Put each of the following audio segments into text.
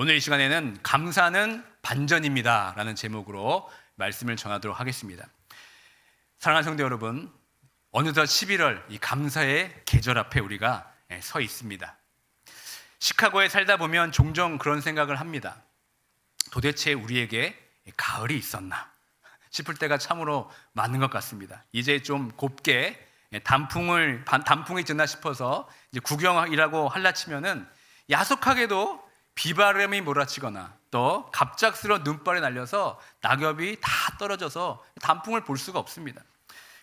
오늘 이 시간에는 감사는 반전입니다 라는 제목으로 말씀을 전하도록 하겠습니다. 사랑하는 성도 여러분, 어느덧 11월 이 감사의 계절 앞에 우리가 서 있습니다. 시카고에 살다 보면 종종 그런 생각을 합니다. 도대체 우리에게 가을이 있었나 싶을 때가 참으로 많은 것 같습니다. 이제 좀 곱게 단풍이 지나 싶어서 이제 구경이라고 할라치면은 야속하게도 비바람이 몰아치거나 또 갑작스러운 눈발이 날려서 낙엽이 다 떨어져서 단풍을 볼 수가 없습니다.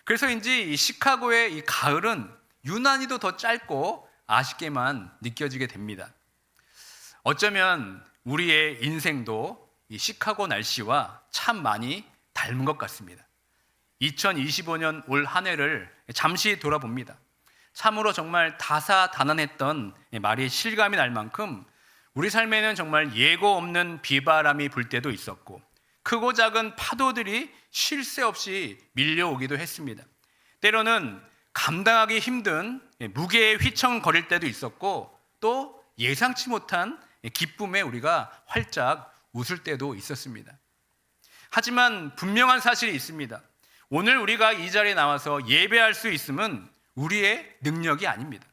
그래서인지 이 시카고의 이 가을은 유난히도 더 짧고 아쉽게만 느껴지게 됩니다. 어쩌면 우리의 인생도 이 시카고 날씨와 참 많이 닮은 것 같습니다. 2025년 올 한 해를 잠시 돌아봅니다. 참으로 정말 다사다난했던 말이 실감이 날 만큼 우리 삶에는 정말 예고 없는 비바람이 불 때도 있었고 크고 작은 파도들이 쉴 새 없이 밀려오기도 했습니다. 때로는 감당하기 힘든 무게에 휘청거릴 때도 있었고 또 예상치 못한 기쁨에 우리가 활짝 웃을 때도 있었습니다. 하지만 분명한 사실이 있습니다. 오늘 우리가 이 자리에 나와서 예배할 수 있음은 우리의 능력이 아닙니다.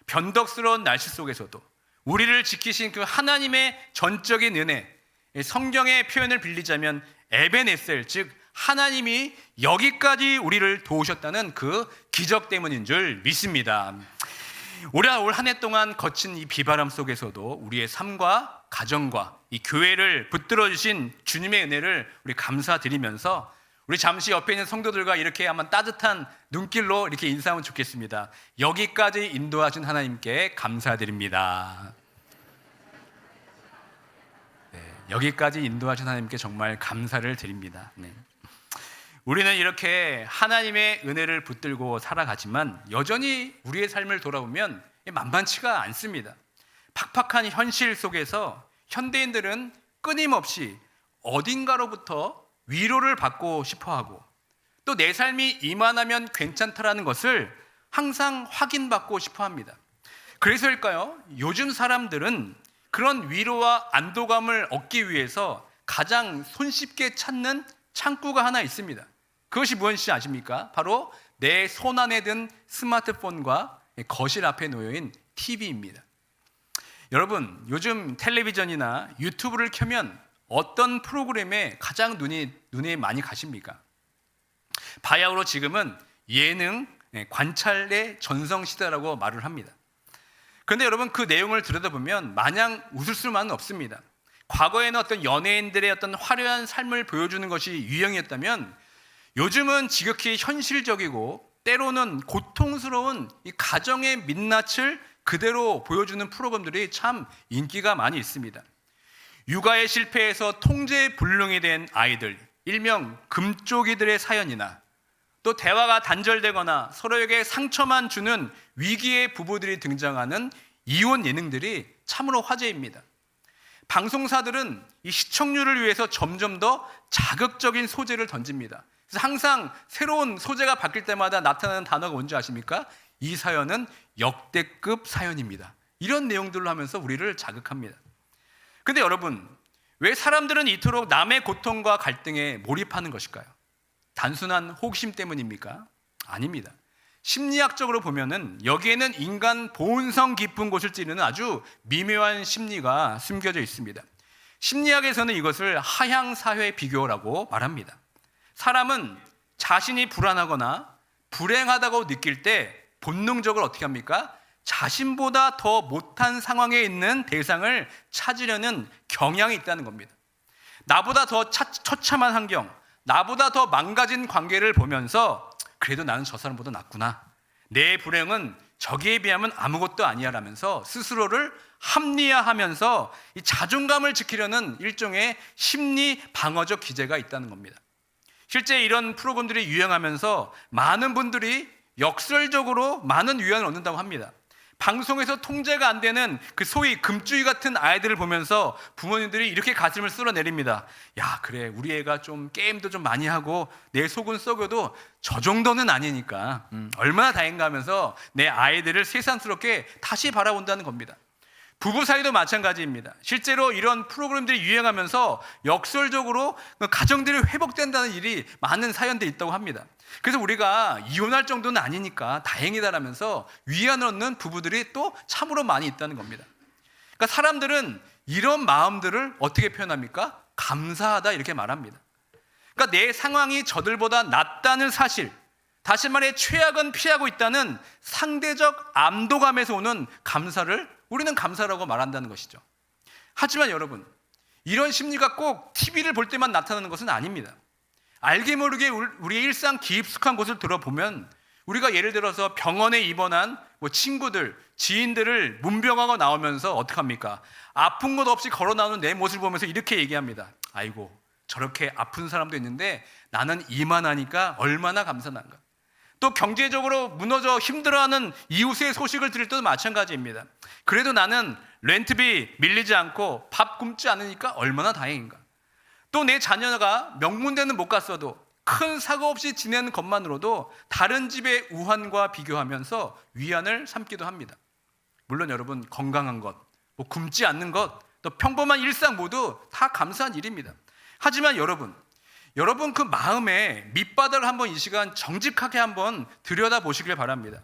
변덕스러운 날씨 속에서도 우리를 지키신 그 하나님의 전적인 은혜, 성경의 표현을 빌리자면 에베네셀, 즉 하나님이 여기까지 우리를 도우셨다는 그 기적 때문인 줄 믿습니다. 올 한 해 동안 거친 이 비바람 속에서도 우리의 삶과 가정과 이 교회를 붙들어 주신 주님의 은혜를 우리 감사드리면서 우리 잠시 옆에 있는 성도들과 이렇게 한번 따뜻한 눈길로 이렇게 인사하면 좋겠습니다. 여기까지 인도하신 하나님께 감사드립니다. 여기까지 인도하신 하나님께 정말 감사를 드립니다. 우리는 이렇게 하나님의 은혜를 붙들고 살아가지만 여전히 우리의 삶을 돌아보면 만만치가 않습니다. 팍팍한 현실 속에서 현대인들은 끊임없이 어딘가로부터 위로를 받고 싶어하고 또 내 삶이 이만하면 괜찮다라는 것을 항상 확인받고 싶어합니다. 그래서일까요? 요즘 사람들은 그런 위로와 안도감을 얻기 위해서 가장 손쉽게 찾는 창구가 하나 있습니다. 그것이 무엇인지 아십니까? 바로 내 손 안에 든 스마트폰과 거실 앞에 놓여있는 TV입니다. 여러분, 요즘 텔레비전이나 유튜브를 켜면 어떤 프로그램에 가장 눈에 많이 가십니까? 바야흐로 지금은 예능, 관찰의 전성시대라고 말을 합니다. 그런데 여러분, 그 내용을 들여다보면 마냥 웃을 수만은 없습니다. 과거에는 어떤 연예인들의 어떤 화려한 삶을 보여주는 것이 유행이었다면 요즘은 지극히 현실적이고 때로는 고통스러운 이 가정의 민낯을 그대로 보여주는 프로그램들이 참 인기가 많이 있습니다. 육아의 실패에서 통제불능이 된 아이들, 일명 금쪽이들의 사연이나 또 대화가 단절되거나 서로에게 상처만 주는 위기의 부부들이 등장하는 이혼 예능들이 참으로 화제입니다. 방송사들은 이 시청률을 위해서 점점 더 자극적인 소재를 던집니다. 그래서 항상 새로운 소재가 바뀔 때마다 나타나는 단어가 뭔지 아십니까? 이 사연은 역대급 사연입니다. 이런 내용들로 하면서 우리를 자극합니다. 근데 여러분, 왜 사람들은 이토록 남의 고통과 갈등에 몰입하는 것일까요? 단순한 호기심 때문입니까? 아닙니다. 심리학적으로 보면은 여기에는 인간 본성 깊은 곳을 찌르는 아주 미묘한 심리가 숨겨져 있습니다. 심리학에서는 이것을 하향사회 비교라고 말합니다. 사람은 자신이 불안하거나 불행하다고 느낄 때 본능적으로 어떻게 합니까? 자신보다 더 못한 상황에 있는 대상을 찾으려는 경향이 있다는 겁니다. 나보다 더 처참한 환경, 나보다 더 망가진 관계를 보면서 그래도 나는 저 사람보다 낫구나, 내 불행은 저기에 비하면 아무것도 아니야 라면서 스스로를 합리화하면서 이 자존감을 지키려는 일종의 심리 방어적 기제가 있다는 겁니다. 실제 이런 프로그램들이 유행하면서 많은 분들이 역설적으로 많은 위안을 얻는다고 합니다. 방송에서 통제가 안 되는 그 소위 금주의 같은 아이들을 보면서 부모님들이 이렇게 가슴을 쓸어내립니다. 야, 그래, 우리 애가 좀 게임도 좀 많이 하고 내 속은 썩여도 저 정도는 아니니까 얼마나 다행인가 하면서 내 아이들을 세상스럽게 다시 바라본다는 겁니다. 부부 사이도 마찬가지입니다. 실제로 이런 프로그램들이 유행하면서 역설적으로 가정들이 회복된다는 일이 많은 사연들이 있다고 합니다. 그래서 우리가 이혼할 정도는 아니니까 다행이다라면서 위안을 얻는 부부들이 또 참으로 많이 있다는 겁니다. 그러니까 사람들은 이런 마음들을 어떻게 표현합니까? 감사하다 이렇게 말합니다. 그러니까 내 상황이 저들보다 낫다는 사실, 다시 말해 최악은 피하고 있다는 상대적 안도감에서 오는 감사를 우리는 감사라고 말한다는 것이죠. 하지만 여러분, 이런 심리가 꼭 TV를 볼 때만 나타나는 것은 아닙니다. 알게 모르게 우리의 일상 깊숙한 곳을 들어보면 우리가 예를 들어서 병원에 입원한 친구들, 지인들을 문병하고 나오면서 어떡합니까? 아픈 것 없이 걸어 나오는 내 모습을 보면서 이렇게 얘기합니다. 아이고, 저렇게 아픈 사람도 있는데 나는 이만하니까 얼마나 감사한가. 또 경제적으로 무너져 힘들어하는 이웃의 소식을 들을 때도 마찬가지입니다. 그래도 나는 렌트비 밀리지 않고 밥 굶지 않으니까 얼마나 다행인가. 또 내 자녀가 명문대는 못 갔어도 큰 사고 없이 지내는 것만으로도 다른 집의 우환과 비교하면서 위안을 삼기도 합니다. 물론 여러분, 건강한 것, 굶지 않는 것, 또 평범한 일상 모두 다 감사한 일입니다. 하지만 여러분 그 마음의 밑바닥을 한번 이 시간 정직하게 한번 들여다보시길 바랍니다.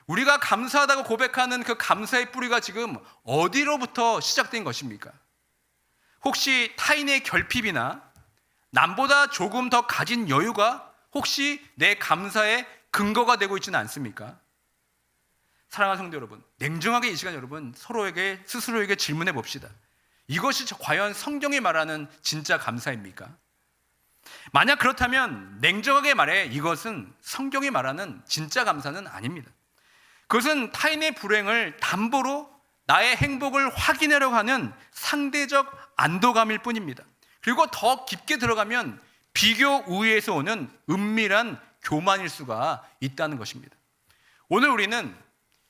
우리가 감사하다고 고백하는 그 감사의 뿌리가 지금 어디로부터 시작된 것입니까? 혹시 타인의 결핍이나 남보다 조금 더 가진 여유가 혹시 내 감사의 근거가 되고 있지는 않습니까? 사랑하는 성도 여러분, 냉정하게 이 시간 여러분 스스로에게 질문해 봅시다. 이것이 과연 성경이 말하는 진짜 감사입니까? 만약 그렇다면 냉정하게 말해 이것은 성경이 말하는 진짜 감사는 아닙니다. 그것은 타인의 불행을 담보로 나의 행복을 확인하려고 하는 상대적 안도감일 뿐입니다. 그리고 더 깊게 들어가면 비교 우위에서 오는 은밀한 교만일 수가 있다는 것입니다. 오늘 우리는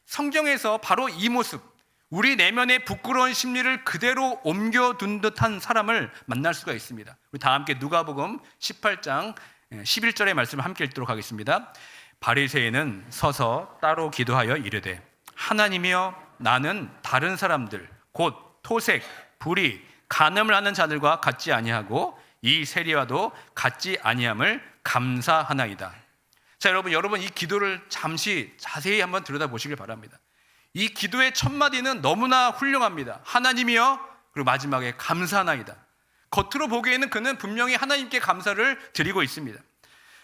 성경에서 바로 이 모습, 우리 내면의 부끄러운 심리를 그대로 옮겨둔 듯한 사람을 만날 수가 있습니다. 우리 다 함께 누가복음 18장 11절의 말씀을 함께 읽도록 하겠습니다. 바리새인은 서서 따로 기도하여 이르되 하나님이여, 나는 다른 사람들 곧 토색, 불의, 간음을 하는 자들과 같지 아니하고 이 세리와도 같지 아니함을 감사하나이다. 자, 여러분 이 기도를 잠시 자세히 한번 들여다보시길 바랍니다. 이 기도의 첫 마디는 너무나 훌륭합니다. 하나님이여, 그리고 마지막에 감사하나이다. 겉으로 보기에는 그는 분명히 하나님께 감사를 드리고 있습니다.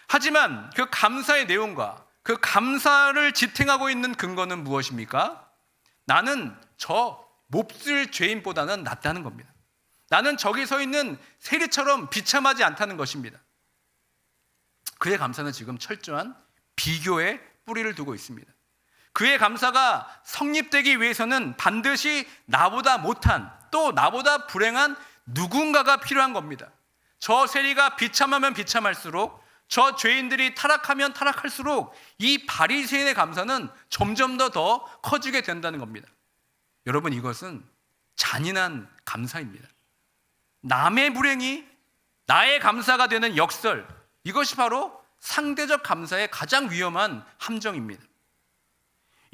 하지만 그 감사의 내용과 그 감사를 지탱하고 있는 근거는 무엇입니까? 나는 저 몹쓸 죄인보다는 낫다는 겁니다. 나는 저기 서 있는 세리처럼 비참하지 않다는 것입니다. 그의 감사는 지금 철저한 비교의 뿌리를 두고 있습니다. 그의 감사가 성립되기 위해서는 반드시 나보다 못한, 또 나보다 불행한 누군가가 필요한 겁니다. 저 세리가 비참하면 비참할수록, 저 죄인들이 타락하면 타락할수록 이 바리새인의 감사는 점점 더 커지게 된다는 겁니다. 여러분, 이것은 잔인한 감사입니다. 남의 불행이 나의 감사가 되는 역설, 이것이 바로 상대적 감사의 가장 위험한 함정입니다.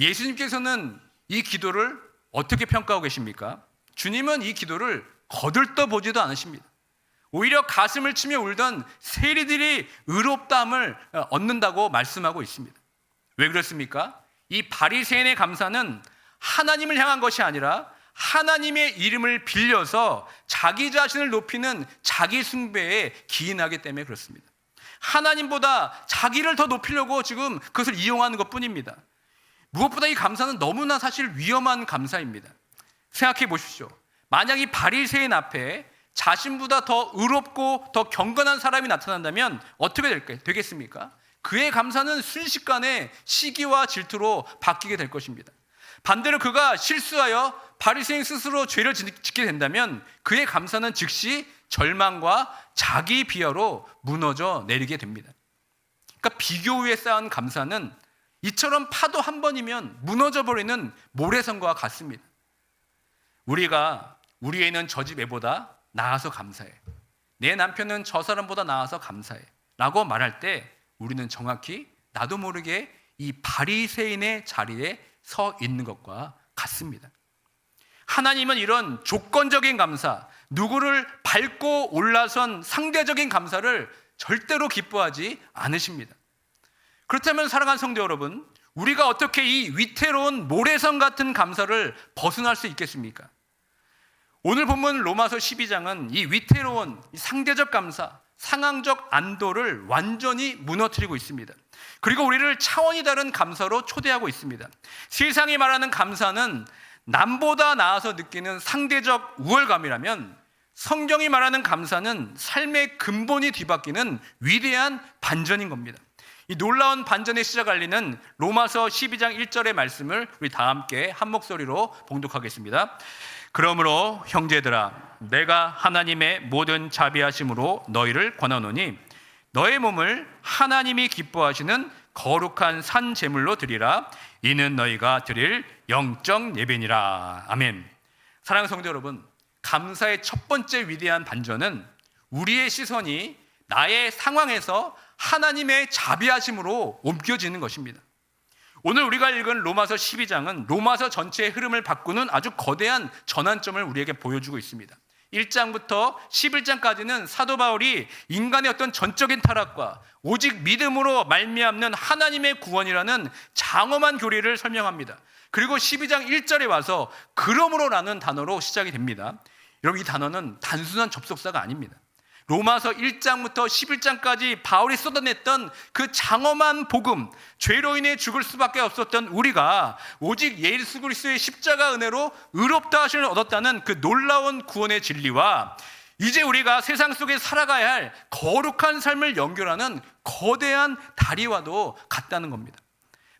예수님께서는 이 기도를 어떻게 평가하고 계십니까? 주님은 이 기도를 거들떠 보지도 않으십니다. 오히려 가슴을 치며 울던 세리들이 의롭다함을 얻는다고 말씀하고 있습니다. 왜 그렇습니까? 이 바리새인의 감사는 하나님을 향한 것이 아니라 하나님의 이름을 빌려서 자기 자신을 높이는 자기 숭배에 기인하기 때문에 그렇습니다. 하나님보다 자기를 더 높이려고 지금 그것을 이용하는 것뿐입니다. 무엇보다 이 감사는 너무나 사실 위험한 감사입니다. 생각해 보십시오. 만약 이 바리새인 앞에 자신보다 더 의롭고 더 경건한 사람이 나타난다면 어떻게 되겠습니까? 그의 감사는 순식간에 시기와 질투로 바뀌게 될 것입니다. 반대로 그가 실수하여 바리새인 스스로 죄를 짓게 된다면 그의 감사는 즉시 절망과 자기 비하로 무너져 내리게 됩니다. 그러니까 비교 위에 쌓은 감사는 이처럼 파도 한 번이면 무너져 버리는 모래성과 같습니다. 우리가 우리 애는 저 집 애보다 나아서 감사해, 내 남편은 저 사람보다 나아서 감사해 라고 말할 때 우리는 정확히 나도 모르게 이 바리새인의 자리에 서 있는 것과 같습니다. 하나님은 이런 조건적인 감사, 누구를 밟고 올라선 상대적인 감사를 절대로 기뻐하지 않으십니다. 그렇다면 사랑하는 성도 여러분, 우리가 어떻게 이 위태로운 모래성 같은 감사를 벗어날 수 있겠습니까? 오늘 본문 로마서 12장은 이 위태로운 이 상대적 감사, 상황적 안도를 완전히 무너뜨리고 있습니다. 그리고 우리를 차원이 다른 감사로 초대하고 있습니다. 세상이 말하는 감사는 남보다 나아서 느끼는 상대적 우월감이라면, 성경이 말하는 감사는 삶의 근본이 뒤바뀌는 위대한 반전인 겁니다. 이 놀라운 반전의 시작 알리는 로마서 12장 1절의 말씀을 우리 다 함께 한 목소리로 봉독하겠습니다. 그러므로 형제들아, 내가 하나님의 모든 자비하심으로 너희를 권하노니 너의 몸을 하나님이 기뻐하시는 거룩한 산 제물로 드리라. 이는 너희가 드릴 영적 예배니라. 아멘. 사랑하는 성도 여러분, 감사의 첫 번째 위대한 반전은 우리의 시선이 나의 상황에서 하나님의 자비하심으로 옮겨지는 것입니다. 오늘 우리가 읽은 로마서 12장은 로마서 전체의 흐름을 바꾸는 아주 거대한 전환점을 우리에게 보여주고 있습니다. 1장부터 11장까지는 사도 바울이 인간의 어떤 전적인 타락과 오직 믿음으로 말미암는 하나님의 구원이라는 장엄한 교리를 설명합니다. 그리고 12장 1절에 와서 그러므로라는 단어로 시작이 됩니다. 여러분, 이 단어는 단순한 접속사가 아닙니다. 로마서 1장부터 11장까지 바울이 쏟아냈던 그 장엄한 복음, 죄로 인해 죽을 수밖에 없었던 우리가 오직 예수 그리스도의 십자가 은혜로 의롭다 하심을 얻었다는 그 놀라운 구원의 진리와 이제 우리가 세상 속에 살아가야 할 거룩한 삶을 연결하는 거대한 다리와도 같다는 겁니다.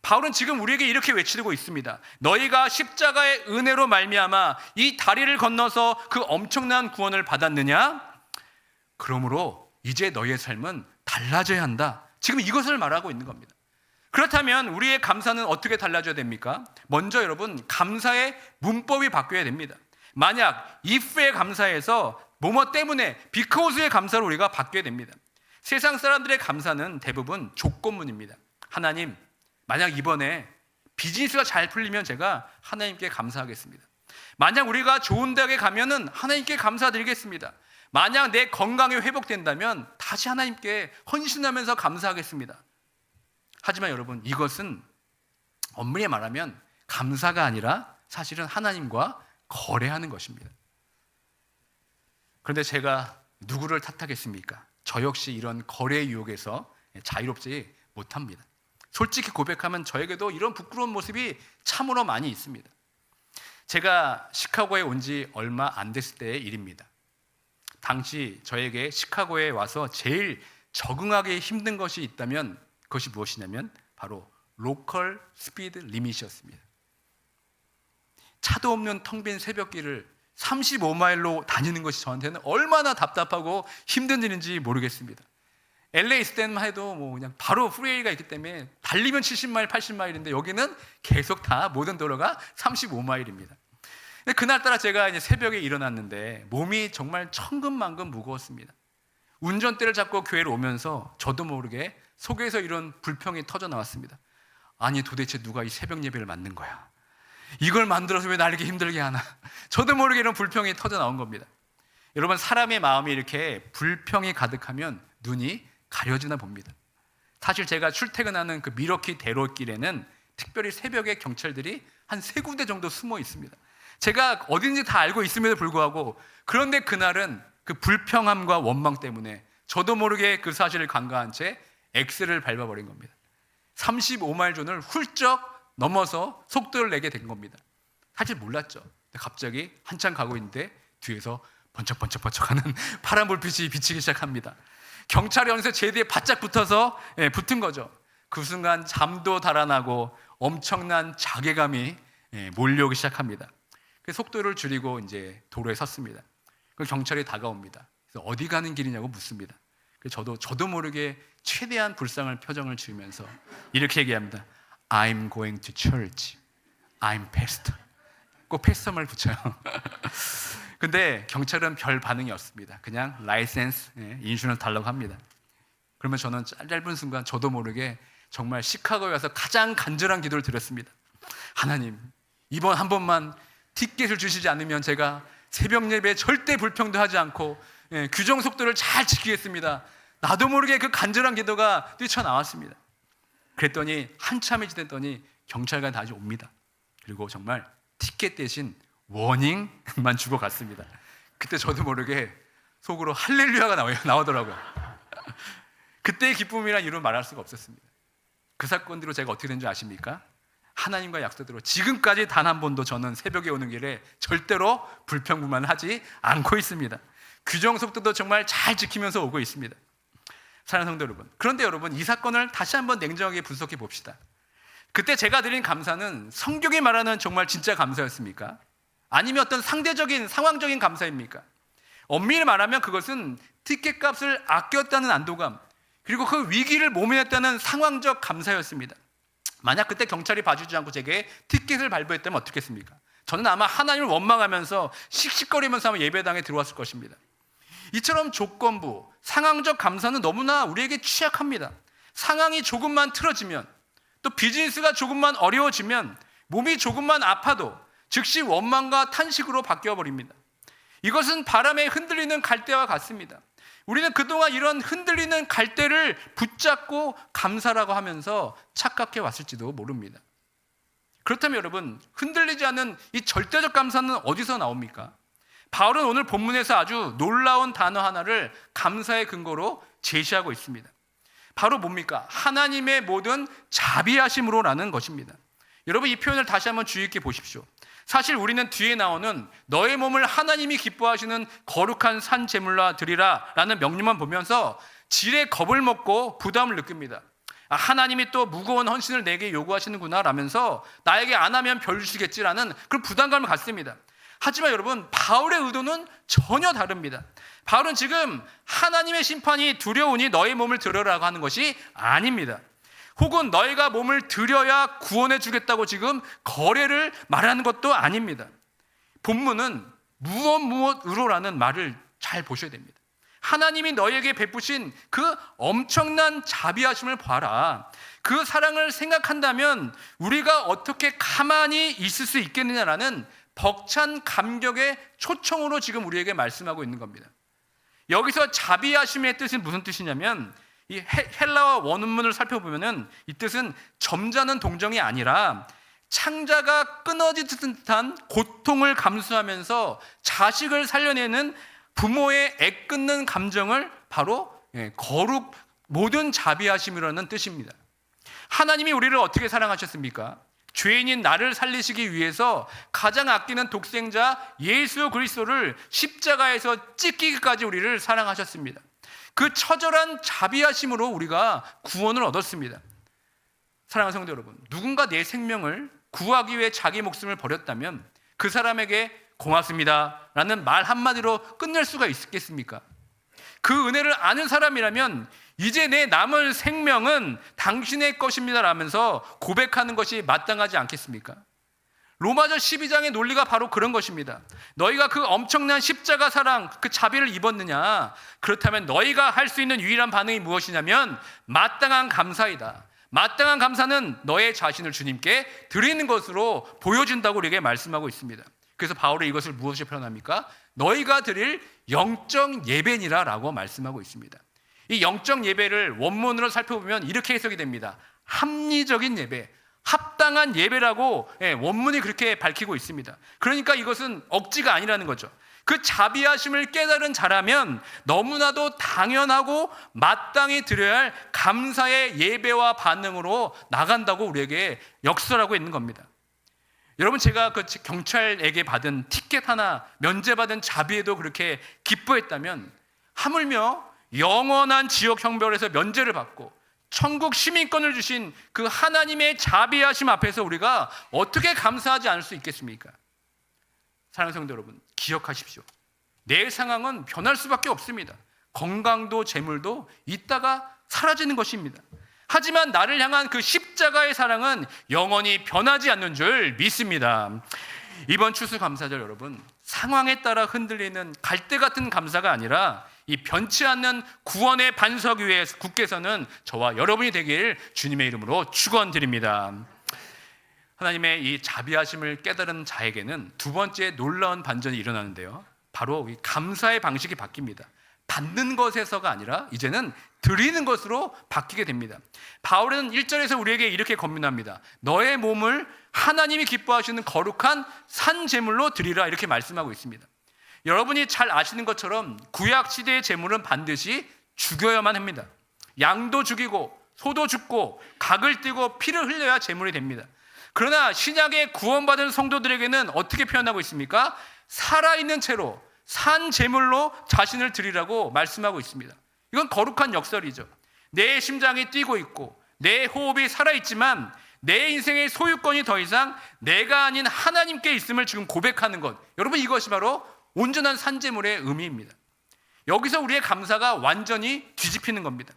바울은 지금 우리에게 이렇게 외치고 있습니다. 너희가 십자가의 은혜로 말미암아 이 다리를 건너서 그 엄청난 구원을 받았느냐? 그러므로 이제 너희의 삶은 달라져야 한다. 지금 이것을 말하고 있는 겁니다. 그렇다면 우리의 감사는 어떻게 달라져야 됩니까? 먼저 여러분, 감사의 문법이 바뀌어야 됩니다. 만약 if의 감사에서 뭐뭐 때문에 because의 감사로 우리가 바뀌어야 됩니다. 세상 사람들의 감사는 대부분 조건문입니다. 하나님, 만약 이번에 비즈니스가 잘 풀리면 제가 하나님께 감사하겠습니다. 만약 우리가 좋은 대학에 가면은 하나님께 감사드리겠습니다. 만약 내 건강이 회복된다면 다시 하나님께 헌신하면서 감사하겠습니다. 하지만 여러분, 이것은 엄밀히 말하면 감사가 아니라 사실은 하나님과 거래하는 것입니다. 그런데 제가 누구를 탓하겠습니까? 저 역시 이런 거래 유혹에서 자유롭지 못합니다. 솔직히 고백하면 저에게도 이런 부끄러운 모습이 참으로 많이 있습니다. 제가 시카고에 온 지 얼마 안 됐을 때의 일입니다. 당시 저에게 시카고에 와서 제일 적응하기 힘든 것이 있다면 그것이 무엇이냐면 바로 로컬 스피드 리밋이었습니다. 차도 없는 텅 빈 새벽길을 35마일로 다니는 것이 저한테는 얼마나 답답하고 힘든 일인지 모르겠습니다. LA 있을 때만 해도 그냥 바로 프리웨이가 있기 때문에 달리면 70마일, 80마일인데 여기는 계속 다 모든 도로가 35마일입니다. 그날따라 제가 이제 새벽에 일어났는데 몸이 정말 천근만근 무거웠습니다. 운전대를 잡고 교회를 오면서 저도 모르게 속에서 이런 불평이 터져 나왔습니다. 아니, 도대체 누가 이 새벽 예배를 만든 거야? 이걸 만들어서 왜 날 이렇게 힘들게 하나? 저도 모르게 이런 불평이 터져 나온 겁니다. 여러분, 사람의 마음이 이렇게 불평이 가득하면 눈이 가려지나 봅니다. 사실 제가 출퇴근하는 그 미러키 대로길에는 특별히 새벽에 경찰들이 한 3군데 정도 숨어 있습니다. 제가 어딘지 다 알고 있음에도 불구하고, 그런데 그날은 그 불평함과 원망 때문에 저도 모르게 그 사실을 간과한 채 엑셀을 밟아버린 겁니다. 35마일 존을 훌쩍 넘어서 속도를 내게 된 겁니다. 사실 몰랐죠. 근데 갑자기 한참 가고 있는데 뒤에서 번쩍번쩍번쩍하는 파란 불빛이 비치기 시작합니다. 경찰이 어느새 제 뒤에 바짝 붙어서 붙은 거죠. 그 순간 잠도 달아나고 엄청난 자괴감이 몰려오기 시작합니다. 그래서 속도를 줄이고 이제 도로에 섰습니다. 그 경찰이 다가옵니다. 그래서 어디 가는 길이냐고 묻습니다. 그래서 저도 모르게 최대한 불쌍한 표정을 지으면서 이렇게 얘기합니다. I'm going to church. I'm pastor. 꼭 패스터말 붙여요. 근데 경찰은 별 반응이 없습니다. 그냥 라이센스, 인슈런스 달라고 합니다. 그러면 저는 짧은 순간 저도 모르게 정말 시카고에 와서 가장 간절한 기도를 드렸습니다. 하나님, 이번 한 번만 티켓을 주시지 않으면 제가 새벽 예배에 절대 불평도 하지 않고 규정 속도를 잘 지키겠습니다. 나도 모르게 그 간절한 기도가 뛰쳐나왔습니다. 그랬더니 한참이 지났더니 경찰관이 다시 옵니다. 그리고 정말 티켓 대신 워닝만 주고 갔습니다. 그때 저도 모르게 속으로 할렐루야가 나오더라고요. 그때의 기쁨이란 이루 말할 수가 없었습니다. 그 사건 뒤로 제가 어떻게 된 줄 아십니까? 하나님과 약속대로 지금까지 단 한 번도 저는 새벽에 오는 길에 절대로 불평불만하지 않고 있습니다. 규정 속도도 정말 잘 지키면서 오고 있습니다. 사랑하는 성도 여러분, 그런데 여러분, 이 사건을 다시 한번 냉정하게 분석해 봅시다. 그때 제가 드린 감사는 성경이 말하는 정말 진짜 감사였습니까? 아니면 어떤 상대적인 상황적인 감사입니까? 엄밀히 말하면 그것은 티켓값을 아꼈다는 안도감, 그리고 그 위기를 모면했다는 상황적 감사였습니다. 만약 그때 경찰이 봐주지 않고 제게 티켓을 발부했다면 어떻겠습니까? 저는 아마 하나님을 원망하면서 씩씩거리면서 아마 예배당에 들어왔을 것입니다. 이처럼 조건부, 상황적 감사는 너무나 우리에게 취약합니다. 상황이 조금만 틀어지면, 또 비즈니스가 조금만 어려워지면, 몸이 조금만 아파도 즉시 원망과 탄식으로 바뀌어버립니다. 이것은 바람에 흔들리는 갈대와 같습니다. 우리는 그동안 이런 흔들리는 갈대를 붙잡고 감사라고 하면서 착각해 왔을지도 모릅니다. 그렇다면 여러분, 흔들리지 않는 이 절대적 감사는 어디서 나옵니까? 바울은 오늘 본문에서 아주 놀라운 단어 하나를 감사의 근거로 제시하고 있습니다. 바로 뭡니까? 하나님의 모든 자비하심으로라는 것입니다. 여러분, 이 표현을 다시 한번 주의 있게 보십시오. 사실 우리는 뒤에 나오는 너의 몸을 하나님이 기뻐하시는 거룩한 산 제물로 드리라 라는 명령만 보면서 질의 겁을 먹고 부담을 느낍니다. 하나님이 또 무거운 헌신을 내게 요구하시는구나 라면서 나에게 안 하면 벌 주시겠지라는 그런 부담감을 갖습니다. 하지만 여러분, 바울의 의도는 전혀 다릅니다. 바울은 지금 하나님의 심판이 두려우니 너의 몸을 드려라고 하는 것이 아닙니다. 혹은 너희가 몸을 드려야 구원해 주겠다고 지금 거래를 말하는 것도 아닙니다. 본문은 무엇으로라는 말을 잘 보셔야 됩니다. 하나님이 너희에게 베푸신 그 엄청난 자비하심을 봐라. 그 사랑을 생각한다면 우리가 어떻게 가만히 있을 수 있겠느냐라는 벅찬 감격의 초청으로 지금 우리에게 말씀하고 있는 겁니다. 여기서 자비하심의 뜻은 무슨 뜻이냐면, 이 헬라어 원문을 살펴보면은 이 뜻은 점잖은 동정이 아니라 창자가 끊어지는 듯한 고통을 감수하면서 자식을 살려내는 부모의 애끓는 감정을 바로 거룩 모든 자비하심이라는 뜻입니다. 하나님이 우리를 어떻게 사랑하셨습니까? 죄인인 나를 살리시기 위해서 가장 아끼는 독생자 예수 그리스도를 십자가에서 찢기기까지 우리를 사랑하셨습니다. 그 처절한 자비하심으로 우리가 구원을 얻었습니다. 사랑하는 성도 여러분, 누군가 내 생명을 구하기 위해 자기 목숨을 버렸다면 그 사람에게 고맙습니다 라는 말 한마디로 끝낼 수가 있겠습니까? 그 은혜를 아는 사람이라면 이제 내 남은 생명은 당신의 것입니다 라면서 고백하는 것이 마땅하지 않겠습니까? 로마서 12장의 논리가 바로 그런 것입니다. 너희가 그 엄청난 십자가 사랑, 그 자비를 입었느냐? 그렇다면 너희가 할 수 있는 유일한 반응이 무엇이냐면 마땅한 감사이다. 마땅한 감사는 너의 자신을 주님께 드리는 것으로 보여준다고 우리에게 말씀하고 있습니다. 그래서 바울이 이것을 무엇이 표현합니까? 너희가 드릴 영적 예배니라 라고 말씀하고 있습니다. 이 영적 예배를 원문으로 살펴보면 이렇게 해석이 됩니다. 합리적인 예배, 합당한 예배라고 원문이 그렇게 밝히고 있습니다. 그러니까 이것은 억지가 아니라는 거죠. 그 자비하심을 깨달은 자라면 너무나도 당연하고 마땅히 드려야 할 감사의 예배와 반응으로 나간다고 우리에게 역설하고 있는 겁니다. 여러분, 제가 그 경찰에게 받은 티켓 하나 면제받은 자비에도 그렇게 기뻐했다면 하물며 영원한 지옥 형벌에서 면제를 받고 천국 시민권을 주신 그 하나님의 자비하심 앞에서 우리가 어떻게 감사하지 않을 수 있겠습니까? 사랑하는 성도 여러분, 기억하십시오. 내 상황은 변할 수밖에 없습니다. 건강도 재물도 있다가 사라지는 것입니다. 하지만 나를 향한 그 십자가의 사랑은 영원히 변하지 않는 줄 믿습니다. 이번 추수감사절 여러분, 상황에 따라 흔들리는 갈대 같은 감사가 아니라 이 변치 않는 구원의 반석 위에 굳게 서는 저와 여러분이 되길 주님의 이름으로 축원드립니다. 하나님의 이 자비하심을 깨달은 자에게는 두 번째 놀라운 반전이 일어나는데요, 바로 이 감사의 방식이 바뀝니다. 받는 것에서가 아니라 이제는 드리는 것으로 바뀌게 됩니다. 바울은 1절에서 우리에게 이렇게 권면합니다. 너의 몸을 하나님이 기뻐하시는 거룩한 산 제물로 드리라, 이렇게 말씀하고 있습니다. 여러분이 잘 아시는 것처럼 구약 시대의 제물은 반드시 죽여야만 합니다. 양도 죽이고 소도 죽고 각을 떼고 피를 흘려야 제물이 됩니다. 그러나 신약의 구원받은 성도들에게는 어떻게 표현하고 있습니까? 살아있는 채로 산 제물로 자신을 드리라고 말씀하고 있습니다. 이건 거룩한 역설이죠. 내 심장이 뛰고 있고 내 호흡이 살아있지만 내 인생의 소유권이 더 이상 내가 아닌 하나님께 있음을 지금 고백하는 것, 여러분, 이것이 바로 온전한 산제물의 의미입니다. 여기서 우리의 감사가 완전히 뒤집히는 겁니다.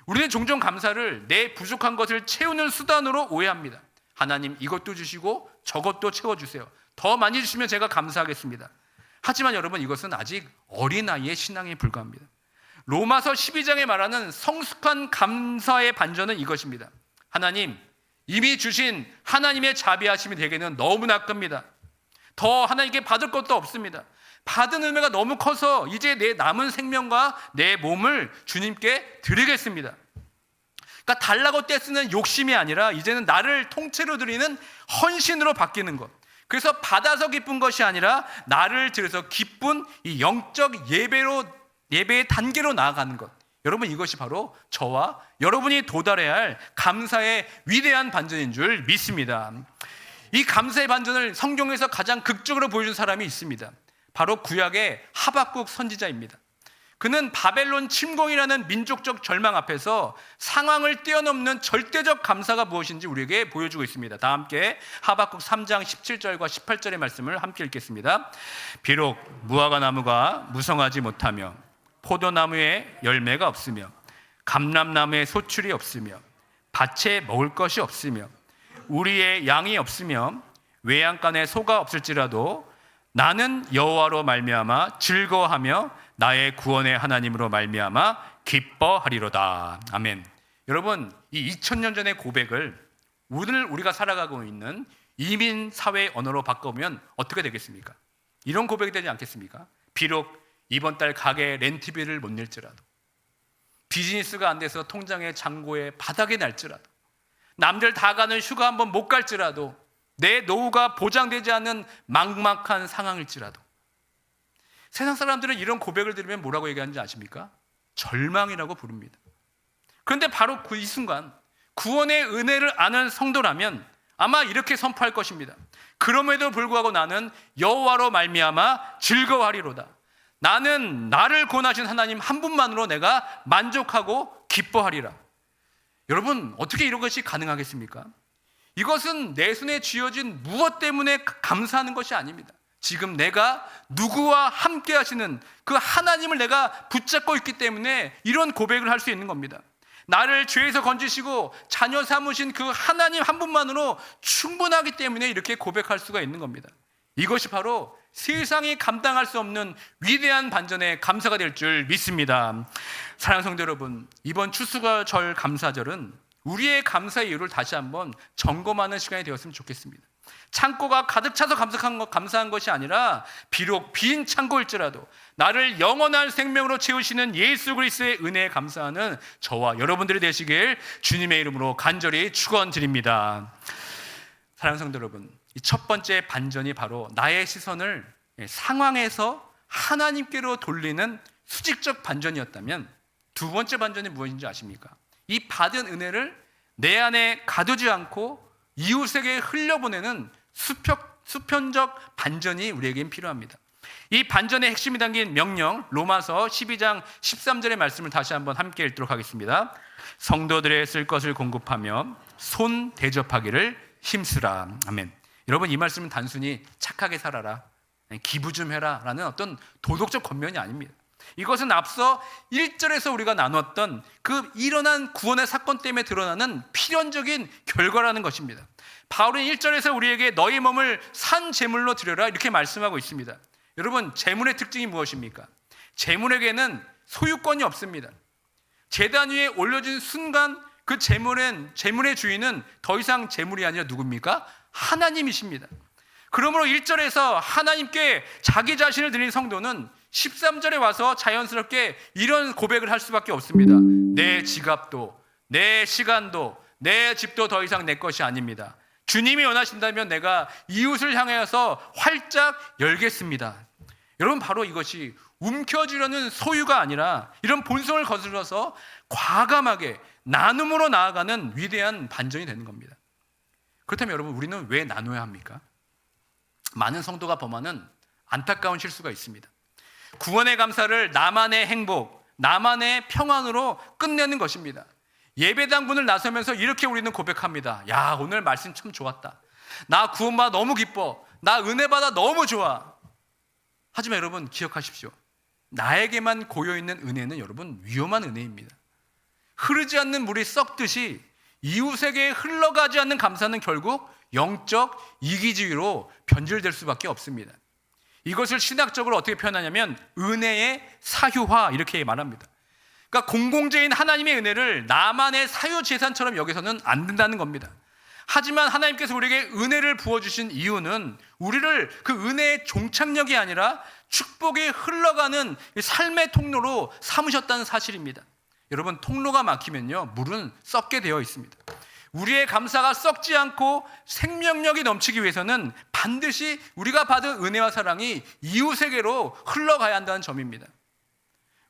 우리는 종종 감사를 내 부족한 것을 채우는 수단으로 오해합니다. 하나님, 이것도 주시고 저것도 채워주세요. 더 많이 주시면 제가 감사하겠습니다. 하지만 여러분, 이것은 아직 어린아이의 신앙에 불과합니다. 로마서 12장에 말하는 성숙한 감사의 반전은 이것입니다. 하나님, 이미 주신 하나님의 자비하심이 되기는 너무나 큽니다. 더 하나님께 받을 것도 없습니다. 받은 은혜가 너무 커서 이제 내 남은 생명과 내 몸을 주님께 드리겠습니다. 그러니까 달라고 떼쓰는 욕심이 아니라 이제는 나를 통째로 드리는 헌신으로 바뀌는 것. 그래서 받아서 기쁜 것이 아니라 나를 들여서 기쁜 이 영적 예배의 단계로 나아가는 것. 여러분, 이것이 바로 저와 여러분이 도달해야 할 감사의 위대한 반전인 줄 믿습니다. 이 감사의 반전을 성경에서 가장 극적으로 보여준 사람이 있습니다. 바로 구약의 하박국 선지자입니다. 그는 바벨론 침공이라는 민족적 절망 앞에서 상황을 뛰어넘는 절대적 감사가 무엇인지 우리에게 보여주고 있습니다. 다 함께 하박국 3장 17절과 18절의 말씀을 함께 읽겠습니다. 비록 무화과 나무가 무성하지 못하며 포도나무에 열매가 없으며 감람나무에 소출이 없으며 밭에 먹을 것이 없으며 우리의 양이 없으며 외양간에 소가 없을지라도 나는 여호와로 말미암아 즐거워하며 나의 구원의 하나님으로 말미암아 기뻐하리로다. 아멘. 여러분, 이 2000년 전의 고백을 오늘 우리가 살아가고 있는 이민 사회의 언어로 바꿔보면 어떻게 되겠습니까? 이런 고백이 되지 않겠습니까? 비록 이번 달 가게 렌트비를 못 낼지라도, 비즈니스가 안 돼서 통장에 잔고에 바닥이 날지라도, 남들 다 가는 휴가 한번 못 갈지라도, 내 노후가 보장되지 않는 막막한 상황일지라도, 세상 사람들은 이런 고백을 들으면 뭐라고 얘기하는지 아십니까? 절망이라고 부릅니다. 그런데 바로 이 순간 구원의 은혜를 아는 성도라면 아마 이렇게 선포할 것입니다. 그럼에도 불구하고 나는 여호와로 말미암아 즐거워하리로다. 나는 나를 구원하신 하나님 한 분만으로 내가 만족하고 기뻐하리라. 여러분, 어떻게 이런 것이 가능하겠습니까? 이것은 내 손에 쥐어진 무엇 때문에 감사하는 것이 아닙니다. 지금 내가 누구와 함께 하시는 그 하나님을 내가 붙잡고 있기 때문에 이런 고백을 할 수 있는 겁니다. 나를 죄에서 건지시고 자녀 삼으신 그 하나님 한 분만으로 충분하기 때문에 이렇게 고백할 수가 있는 겁니다. 이것이 바로 세상이 감당할 수 없는 위대한 반전의 감사가 될 줄 믿습니다. 사랑하는 성도 여러분, 이번 추수절 감사절은 우리의 감사의 이유를 다시 한번 점검하는 시간이 되었으면 좋겠습니다. 창고가 가득 차서 감사한 것이 아니라 비록 빈 창고일지라도 나를 영원한 생명으로 채우시는 예수 그리스도의 은혜에 감사하는 저와 여러분들이 되시길 주님의 이름으로 간절히 축원드립니다. 사랑하는 성도 여러분, 이 첫 번째 반전이 바로 나의 시선을 상황에서 하나님께로 돌리는 수직적 반전이었다면, 두 번째 반전이 무엇인지 아십니까? 이 받은 은혜를 내 안에 가두지 않고 이웃에게 흘려보내는 수평적 반전이 우리에겐 필요합니다. 이 반전의 핵심이 담긴 명령, 로마서 12장 13절의 말씀을 다시 한번 함께 읽도록 하겠습니다. 성도들의 쓸 것을 공급하며 손 대접하기를 힘쓰라. 아멘. 여러분, 이 말씀은 단순히 착하게 살아라, 기부 좀 해라 라는 어떤 도덕적 권면이 아닙니다. 이것은 앞서 1절에서 우리가 나눴던 그 일어난 구원의 사건 때문에 드러나는 필연적인 결과라는 것입니다. 바울은 1절에서 우리에게 너희 몸을 산 제물로 드려라 이렇게 말씀하고 있습니다. 여러분, 제물의 특징이 무엇입니까? 제물에게는 소유권이 없습니다. 제단 위에 올려진 순간 그 제물의 주인은 더 이상 제물이 아니라 누굽니까? 하나님이십니다. 그러므로 1절에서 하나님께 자기 자신을 드린 성도는 13절에 와서 자연스럽게 이런 고백을 할 수밖에 없습니다. 내 지갑도, 내 시간도, 내 집도 더 이상 내 것이 아닙니다. 주님이 원하신다면 내가 이웃을 향하여서 활짝 열겠습니다. 여러분, 바로 이것이 움켜쥐려는 소유가 아니라 이런 본성을 거슬러서 과감하게 나눔으로 나아가는 위대한 반전이 되는 겁니다. 그렇다면 여러분, 우리는 왜 나눠야 합니까? 많은 성도가 범하는 안타까운 실수가 있습니다. 구원의 감사를 나만의 행복, 나만의 평안으로 끝내는 것입니다. 예배당 문을 나서면서 이렇게 우리는 고백합니다. 야, 오늘 말씀 참 좋았다. 나 구원받아 너무 기뻐. 나 은혜 받아 너무 좋아. 하지만 여러분, 기억하십시오. 나에게만 고여있는 은혜는 여러분 위험한 은혜입니다. 흐르지 않는 물이 썩듯이 이웃에게 흘러가지 않는 감사는 결국 영적 이기주의로 변질될 수밖에 없습니다. 이것을 신학적으로 어떻게 표현하냐면 은혜의 사유화, 이렇게 말합니다. 그러니까 공공재인 하나님의 은혜를 나만의 사유재산처럼 여기서는 안 된다는 겁니다. 하지만 하나님께서 우리에게 은혜를 부어주신 이유는 우리를 그 은혜의 종착역이 아니라 축복이 흘러가는 삶의 통로로 삼으셨다는 사실입니다. 여러분, 통로가 막히면요, 물은 썩게 되어 있습니다. 우리의 감사가 썩지 않고 생명력이 넘치기 위해서는 반드시 우리가 받은 은혜와 사랑이 이웃에게로 흘러가야 한다는 점입니다.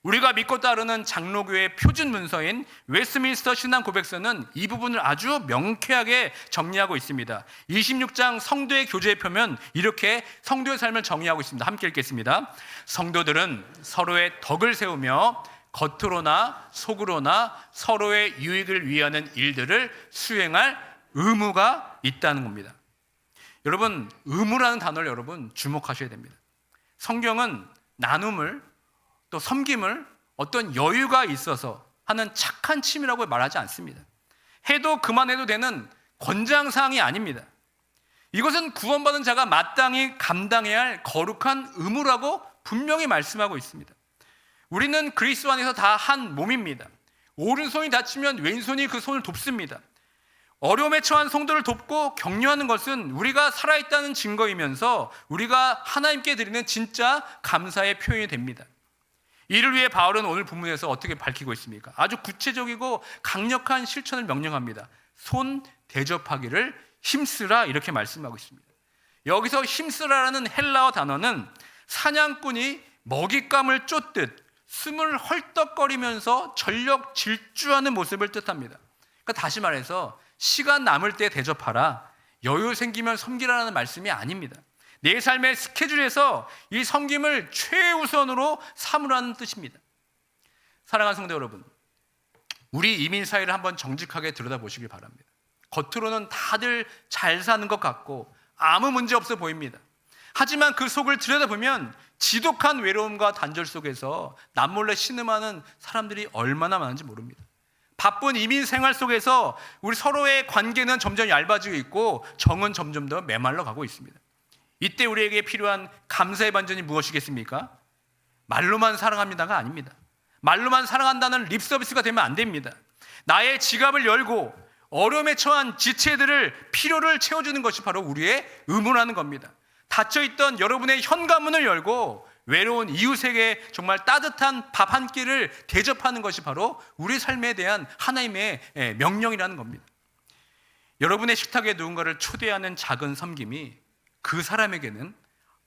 우리가 믿고 따르는 장로교의 표준 문서인 웨스트민스터 신앙 고백서는 이 부분을 아주 명쾌하게 정리하고 있습니다. 26장 성도의 교제에 펴면 이렇게 성도의 삶을 정의하고 있습니다. 함께 읽겠습니다. 성도들은 서로의 덕을 세우며 겉으로나 속으로나 서로의 유익을 위하는 일들을 수행할 의무가 있다는 겁니다. 여러분, 의무라는 단어를 여러분 주목하셔야 됩니다. 성경은 나눔을 또 섬김을 어떤 여유가 있어서 하는 착한 취미라고 말하지 않습니다. 해도 그만해도 되는 권장사항이 아닙니다. 이것은 구원받은 자가 마땅히 감당해야 할 거룩한 의무라고 분명히 말씀하고 있습니다. 우리는 그리스도 안에서 다 한 몸입니다. 오른손이 다치면 왼손이 그 손을 돕습니다. 어려움에 처한 성도를 돕고 격려하는 것은 우리가 살아있다는 증거이면서 우리가 하나님께 드리는 진짜 감사의 표현이 됩니다. 이를 위해 바울은 오늘 본문에서 어떻게 밝히고 있습니까? 아주 구체적이고 강력한 실천을 명령합니다. 손 대접하기를 힘쓰라, 이렇게 말씀하고 있습니다. 여기서 힘쓰라라는 헬라어 단어는 사냥꾼이 먹잇감을 쫓듯 숨을 헐떡거리면서 전력 질주하는 모습을 뜻합니다. 그러니까 다시 말해서 시간 남을 때 대접하라, 여유 생기면 섬기라는 말씀이 아닙니다. 내 삶의 스케줄에서 이 섬김을 최우선으로 삼으라는 뜻입니다. 사랑하는 성도 여러분, 우리 이민 사회를 한번 정직하게 들여다보시길 바랍니다. 겉으로는 다들 잘 사는 것 같고 아무 문제 없어 보입니다. 하지만 그 속을 들여다보면 지독한 외로움과 단절 속에서 남몰래 신음하는 사람들이 얼마나 많은지 모릅니다. 바쁜 이민 생활 속에서 우리 서로의 관계는 점점 얇아지고 있고 정은 점점 더 메말라 가고 있습니다. 이때 우리에게 필요한 감사의 반전이 무엇이겠습니까? 말로만 사랑합니다가 아닙니다. 말로만 사랑한다는 립서비스가 되면 안 됩니다. 나의 지갑을 열고 어려움에 처한 지체들을 필요를 채워주는 것이 바로 우리의 의무라는 겁니다. 닫혀있던 여러분의 현관문을 열고 외로운 이웃에게 정말 따뜻한 밥 한 끼를 대접하는 것이 바로 우리 삶에 대한 하나님의 명령이라는 겁니다. 여러분의 식탁에 누군가를 초대하는 작은 섬김이 그 사람에게는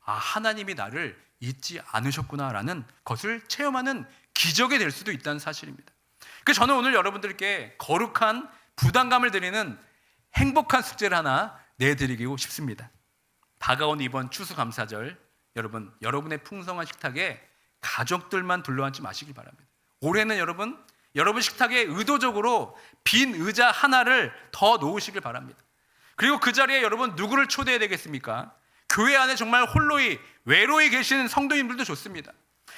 하나님이 나를 잊지 않으셨구나라는 것을 체험하는 기적이 될 수도 있다는 사실입니다. 그래서 저는 오늘 여러분들께 거룩한 부담감을 드리는 행복한 숙제를 하나 내드리고 싶습니다. 다가온 이번 추수감사절, 여러분의 풍성한 식탁에 가족들만 둘러앉지 마시기 바랍니다. 올해는 여러분 식탁에 의도적으로 빈 의자 하나를 더 놓으시길 바랍니다. 그리고 그 자리에 여러분 누구를 초대해야 되겠습니까? 교회 안에 정말 홀로이 외로이 계시는 성도님들도 좋습니다.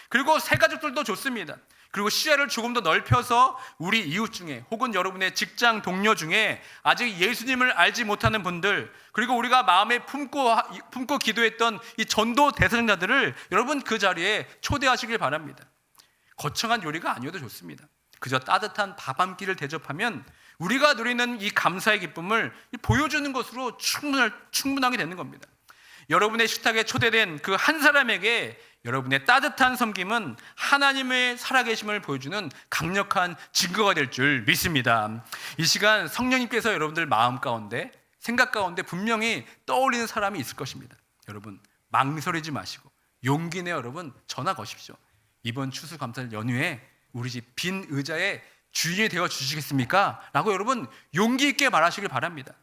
그리고 새가족들도 좋습니다. 그리고 시야를 조금 더 넓혀서 우리 이웃 중에 혹은 여러분의 직장 동료 중에 아직 예수님을 알지 못하는 분들, 그리고 우리가 마음에 품고 기도했던 이 전도 대상자들을 여러분 그 자리에 초대하시길 바랍니다. 거창한 요리가 아니어도 좋습니다. 그저 따뜻한 밥 한 끼를 대접하면 우리가 누리는 이 감사의 기쁨을 보여주는 것으로 충분하게 되는 겁니다. 여러분의 식탁에 초대된 그 한 사람에게 여러분의 따뜻한 섬김은 하나님의 살아계심을 보여주는 강력한 증거가 될 줄 믿습니다. 이 시간 성령님께서 여러분들 마음 가운데, 생각 가운데 분명히 떠올리는 사람이 있을 것입니다. 여러분 망설이지 마시고 용기 내 여러분 전화 거십시오. 이번 추수감사 연휴에 우리 집 빈 의자에 주인이 되어 주시겠습니까? 라고 여러분 용기 있게 말하시길 바랍니다.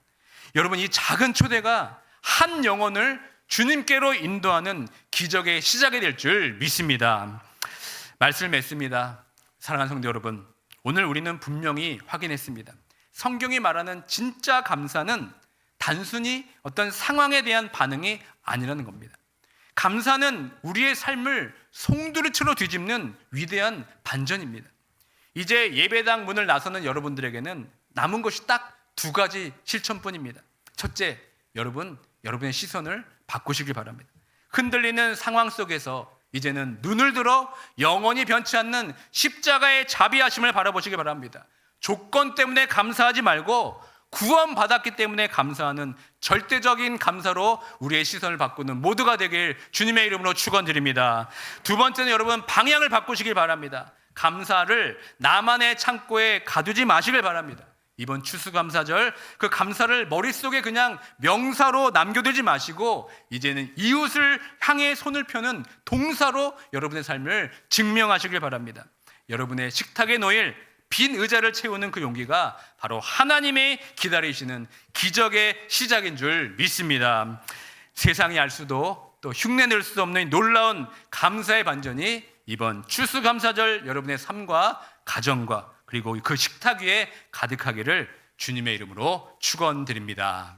여러분 이 작은 초대가 한 영혼을 주님께로 인도하는 기적의 시작이 될 줄 믿습니다. 말씀을 맺습니다. 사랑하는 성도 여러분, 오늘 우리는 분명히 확인했습니다. 성경이 말하는 진짜 감사는 단순히 어떤 상황에 대한 반응이 아니라는 겁니다. 감사는 우리의 삶을 송두리째로 뒤집는 위대한 반전입니다. 이제 예배당 문을 나서는 여러분들에게는 남은 것이 딱 두 가지 실천뿐입니다. 첫째, 여러분의 시선을 바꾸시길 바랍니다. 흔들리는 상황 속에서 이제는 눈을 들어 영원히 변치 않는 십자가의 자비하심을 바라보시기 바랍니다. 조건 때문에 감사하지 말고 구원받았기 때문에 감사하는 절대적인 감사로 우리의 시선을 바꾸는 모두가 되길 주님의 이름으로 축원드립니다. 두 번째는 여러분 방향을 바꾸시길 바랍니다. 감사를 나만의 창고에 가두지 마시길 바랍니다. 이번 추수감사절 그 감사를 머릿속에 그냥 명사로 남겨두지 마시고 이제는 이웃을 향해 손을 펴는 동사로 여러분의 삶을 증명하시길 바랍니다. 여러분의 식탁에 놓일 빈 의자를 채우는 그 용기가 바로 하나님이 기다리시는 기적의 시작인 줄 믿습니다. 세상이 알 수도 또 흉내낼 수 없는 놀라운 감사의 반전이 이번 추수감사절 여러분의 삶과 가정과 그리고 그 식탁 위에 가득하기를 주님의 이름으로 축원드립니다.